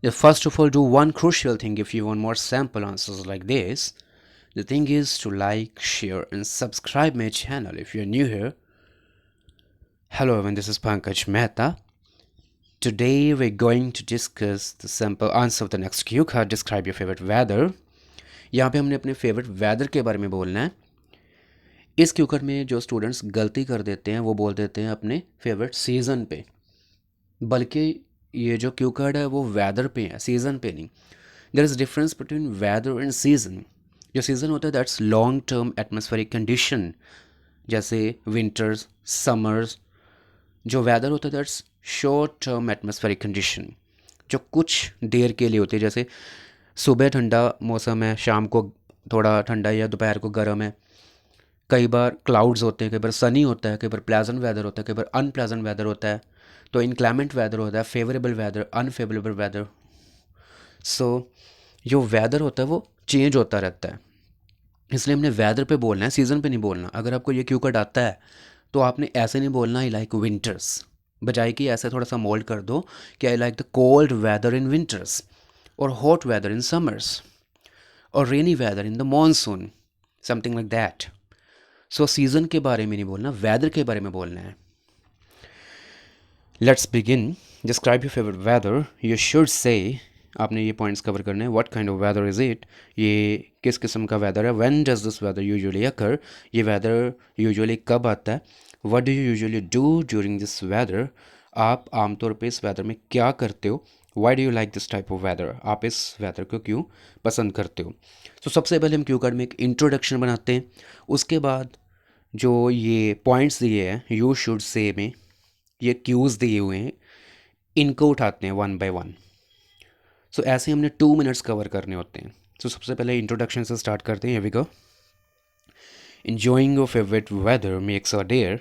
First of all, do one crucial thing if you want more sample answers like this. The thing is to like, share, and subscribe my channel if you're new here. Hello everyone, this is Pankaj Mehta. Today we're going to discuss the sample answer of the next cue card. Describe your favorite weather. यहाँ पे हमने अपने favourite weather के बारे में बोलना है. इस क्यू कार्ड में जो स्टूडेंट्स गलती कर देते हैं वो बोल देते हैं अपने फेवरेट सीज़न पे, बल्कि ये जो क्यू कार्ड है वो वेदर पे है, सीज़न पे नहीं. There is difference between weather and season. जो सीज़न होता है that's long term atmospheric condition, जैसे विंटर्स, समर्स. जो वेदर होता है that's short term atmospheric condition, जो कुछ देर के लिए होती है. जैसे सुबह ठंडा मौसम है, शाम को थोड़ा ठंडा या दोपहर को गर्म है. कई बार क्लाउड्स होते हैं, कई बार सनी होता है, कई बार प्लेजेंट वेदर होता है, कई बार अनप्लेजेंट वेदर होता है. तो इनक्लेमेंट वेदर होता है, फेवरेबल वेदर, अनफेवरेबल वेदर. सो जो वेदर होता है वो चेंज होता रहता है, इसलिए हमने वेदर पे बोलना है, सीज़न पे नहीं बोलना. अगर आपको ये क्यू कट आता है तो आपने ऐसे नहीं बोलना आई लाइक विंटर्स, बजाय कि ऐसे थोड़ा सा मोल्ड कर दो कि I like the cold weather in winters, और हॉट वेदर इन समर्स, और rainy weather in the monsoon, something like that. So season के बारे में नहीं बोलना, वेदर के बारे में बोलना है. Let's begin. Describe your favourite weather. You should say, आपने ये पॉइंट्स कवर करने हैं. What kind of weather is it, ये किस किस्म का वेदर है. When does this weather usually occur, ये वेदर यूजुअली कब आता है. What do you usually do during this weather, आप आमतौर पे इस वेदर में क्या करते हो. Why do you like this type of weather, आप इस वेदर को क्यों पसंद करते हो. तो सबसे पहले हम क्यू कार्ड में एक इंट्रोडक्शन बनाते हैं. उसके बाद जो ये पॉइंट्स दिए हैं यू शुड से में, ये क्यूज़ दिए हुए हैं, इनको उठाते हैं वन बाय वन. सो ऐसे हमने 2 मिनट्स कवर करने होते हैं. सो सबसे पहले इंट्रोडक्शन से स्टार्ट करते हैं. Here we go. Enjoying your favourite weather makes a dare.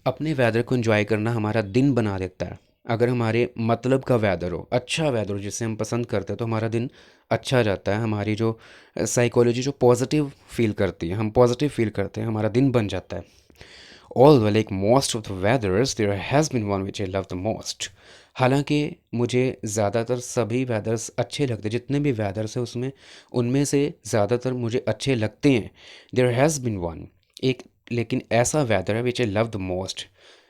अपने वेदर को एंजॉय करना हमारा दिन बना देता है. अगर हमारे मतलब का वेदर हो, अच्छा वेदर हो जिसे हम पसंद करते हैं, तो हमारा दिन अच्छा जाता है. हमारी जो साइकोलॉजी जो पॉजिटिव फील करती है, हम पॉजिटिव फील करते हैं, हमारा दिन बन जाता है. Although like most of the weathers, there has been one which I love the most. हालांकि मुझे ज़्यादातर सभी वेदर्स अच्छे लगते हैं, जितने भी वेदर्स हैं उसमें उनमें से ज़्यादातर मुझे अच्छे लगते हैं. देयर हैज़ बिन वन, एक लेकिन ऐसा वेदर है विच आई लव द मोस्ट,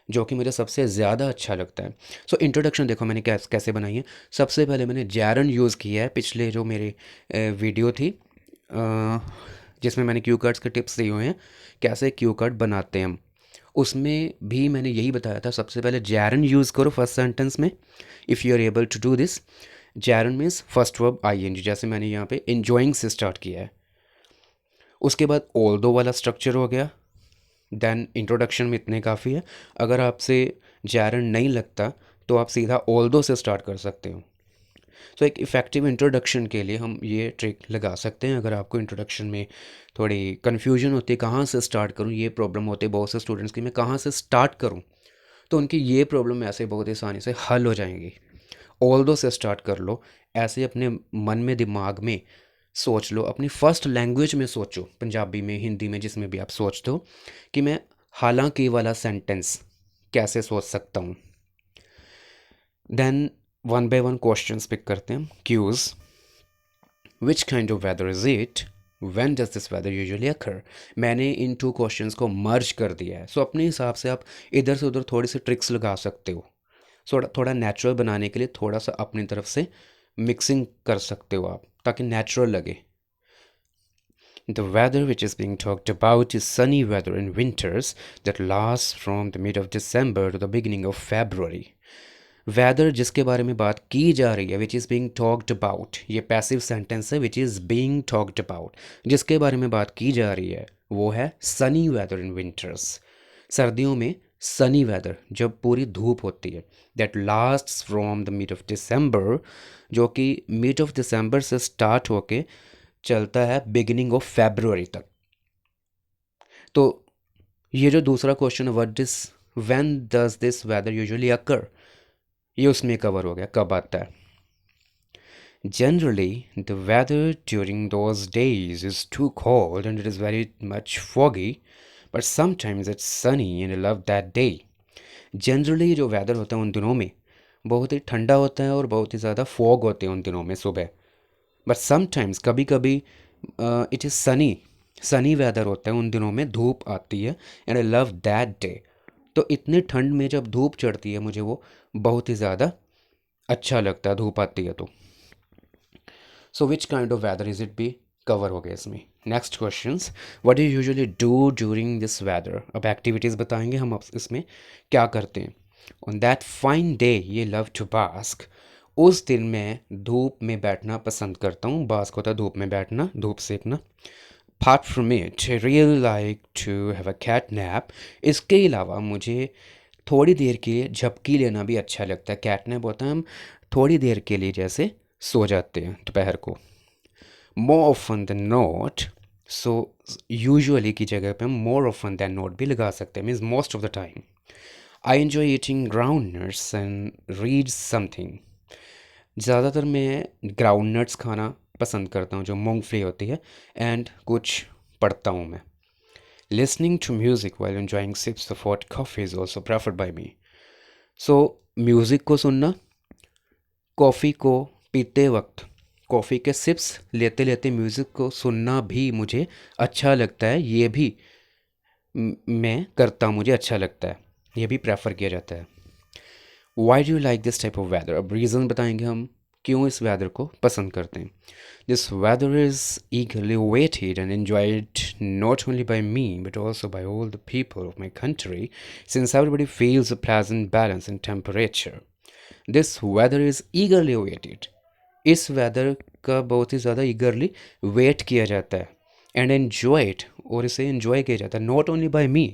जो कि मुझे सबसे ज़्यादा अच्छा लगता है. सो इंट्रोडक्शन देखो मैंने कैसे बनाई है. सबसे पहले मैंने जैरन यूज़ किया है. पिछले जो मेरे वीडियो थी जिसमें मैंने क्यू कार्ड्स के टिप्स दिए हुए हैं, कैसे क्यू कार्ड बनाते हैं हम, उसमें भी मैंने यही बताया था. सबसे पहले जैरन यूज़ करो फर्स्ट सेंटेंस में, if you are able to do this. Gerund means first verb ING, जैसे मैंने यहाँ पे एन्जॉइंग से स्टार्ट किया है. उसके बाद ऑल्दो वाला स्ट्रक्चर हो गया. देन इंट्रोडक्शन में इतने काफ़ी है. अगर आपसे जैरन नहीं लगता तो आप सीधा ऑल्दो से स्टार्ट कर सकते हो. सो एक इफ़ेक्टिव इंट्रोडक्शन के लिए हम ये ट्रिक लगा सकते हैं. अगर आपको इंट्रोडक्शन में थोड़ी कन्फ्यूजन होती है कहाँ से स्टार्ट करूँ, ये प्रॉब्लम होती है बहुत से स्टूडेंट्स की, मैं कहाँ से स्टार्ट करूँ, तो उनकी ये प्रॉब्लम ऐसे बहुत आसानी से हल हो जाएंगी. ऑल्दो से स्टार्ट कर लो. ऐसे अपने मन में, दिमाग में सोच लो, अपनी फर्स्ट लैंग्वेज में सोचो, पंजाबी में, हिंदी में, जिसमें भी आप सोचते हो, कि मैं हालांकि वाला सेंटेंस कैसे सोच सकता हूँ. Then one by one questions pick करते हैं. Cues, which kind of weather is it, when does this weather usually occur. मैंने इन टू क्वेश्चंस को मर्ज कर दिया है. सो अपने हिसाब से आप इधर से उधर थोड़ी सी ट्रिक्स लगा सकते हो. थोड़ा थोड़ा नेचुरल बनाने के लिए थोड़ा सा अपनी तरफ से मिक्सिंग कर सकते हो आप, ताकि नेचुरल लगे. The weather which is being talked about is sunny weather in winters that lasts from the mid of December to the beginning of February. Weather जिसके बारे में बात की जा रही है, which is being talked about, ये पैसिव सेंटेंस है. Which is being talked about, जिसके बारे में बात की जा रही है वो है सनी वेदर इन विंटर्स, सर्दियों में सनी वेदर जब पूरी धूप होती है. That lasts from the mid of December, जो कि मिड ऑफ दिसंबर से स्टार्ट होके चलता है बिगिनिंग ऑफ फेब्रुअरी तक. तो ये जो दूसरा क्वेश्चन है, what this, when does this weather usually occur, ये उसमें कवर हो गया, कब आता है. Generally, the weather during those days is too cold and it is very much foggy, but sometimes it's sunny and I love that day. Generally जो weather होता है उन दिनों में बहुत ही ठंडा होता है और बहुत ही ज़्यादा फॉग होते हैं उन दिनों में सुबह। बट समटाइम्स कभी कभी it is sunny, sunny weather होता है, उन दिनों में धूप आती है, and I love that day. तो इतनी ठंड में जब धूप चढ़ती है मुझे वो बहुत ही ज़्यादा अच्छा लगता है, धूप आती है तो। So which kind of weather is it be, cover हो गया इसमें। Next questions, what do usually do during this weather. अब एक्टिविटीज़ बताएंगे हम, अब इसमें क्या करते हैं। On that fine day ye love to bask, उस दिन मैं धूप में बैठना पसंद करता हूँ। बास्क होता है धूप में बैठना, धूप सेकना। Apart from it, I really like to have a cat nap. इसके अलावा मुझे थोड़ी देर के झपकी लेना भी अच्छा लगता है। कैट नैप होता है हम थोड़ी देर के लिए जैसे सो जाते हैं दोपहर को। More often than not, so usually की जगह पे हम मोर ऑफन देन नॉट भी लगा सकते हैं, means most of the time. I enjoy eating ground nuts and read something. ज़्यादातर मैं ग्राउंड नट्स खाना पसंद करता हूँ, जो मूंगफली होती है, एंड कुछ पढ़ता हूँ मैं। Listening to music while enjoying sips of hot coffee is also preferred by me. So music को सुनना, कॉफ़ी को पीते वक्त, कॉफ़ी के सिप्स लेते लेते म्यूज़िक को सुनना भी मुझे अच्छा लगता है। ये भी मैं करता हूँ, मुझे अच्छा लगता है, ये भी प्रेफर किया जाता है। Why do you like this type of weather, अब रीज़न बताएंगे हम क्यों इस वेदर को पसंद करते हैं। This weather is eagerly waited and enjoyed not only by me but also by all the people of my country, since everybody feels a pleasant balance in temperature. This weather is eagerly awaited. इस weather का बहुत ही ज़्यादा ईगरली wait किया जाता है, and enjoyed, और इसे enjoy किया जाता है नॉट ओनली बाय मी,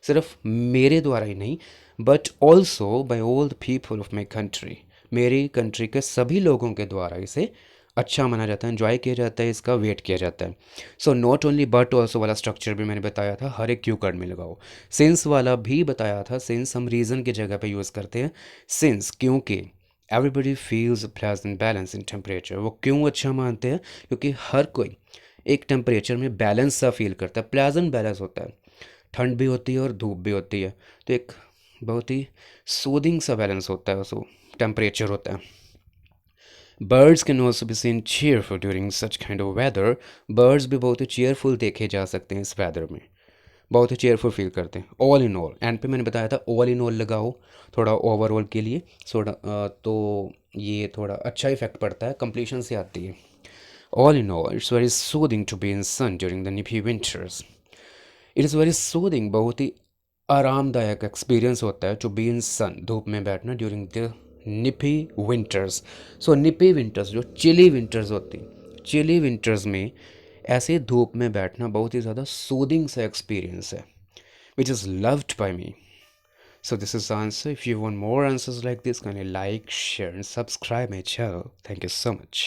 सिर्फ मेरे द्वारा ही नहीं, but also by all the people of my country, मेरी कंट्री के सभी लोगों के द्वारा इसे अच्छा माना जाता है, एन्जॉय किया जाता है, इसका वेट किया जाता है। So not only but also वाला स्ट्रक्चर भी मैंने बताया था, हर एक क्यू कार्ड में लगाओ। सिंस वाला भी बताया था, सिंस हम रीज़न की जगह पे यूज़ करते हैं। सिंस क्योंकि everybody feels pleasant balance in temperature, वो क्यों अच्छा मानते हैं, क्योंकि हर कोई एक टेम्परेचर में बैलेंस सा फील करता है, प्लेजेंट बैलेंस होता है, ठंड भी होती है और धूप भी होती है, तो एक बहुत ही सूदिंग सा बैलेंस होता है, उसको टेम्परेचर होता है। Birds can also be seen cheerful during such kind of weather, birds भी बहुत ही चेयरफुल देखे जा सकते हैं इस वेदर में, बहुत ही चेयरफुल फील करते हैं। ऑल इन ऑल, एंड पे मैंने बताया था ऑल इन ऑल लगाओ थोड़ा ओवरऑल के लिए, थोड़ा तो ये थोड़ा अच्छा इफेक्ट पड़ता है, कंप्लीशन से आती है। All in all it's very soothing to be in sun during the nippy winters, it is very soothing, बहुत ही आरामदायक एक्सपीरियंस होता है टू बी इन सन, धूप में बैठना, during the nippy winters. So nippy winters जो चिली विंटर्स होती, चिली विंटर्स में ऐसे धूप में बैठना बहुत ही ज़्यादा सूदिंग सा एक्सपीरियंस है, which is loved by me. So this is the answer. If you want more answers like this, kindly like, share and subscribe my channel. Thank you so much.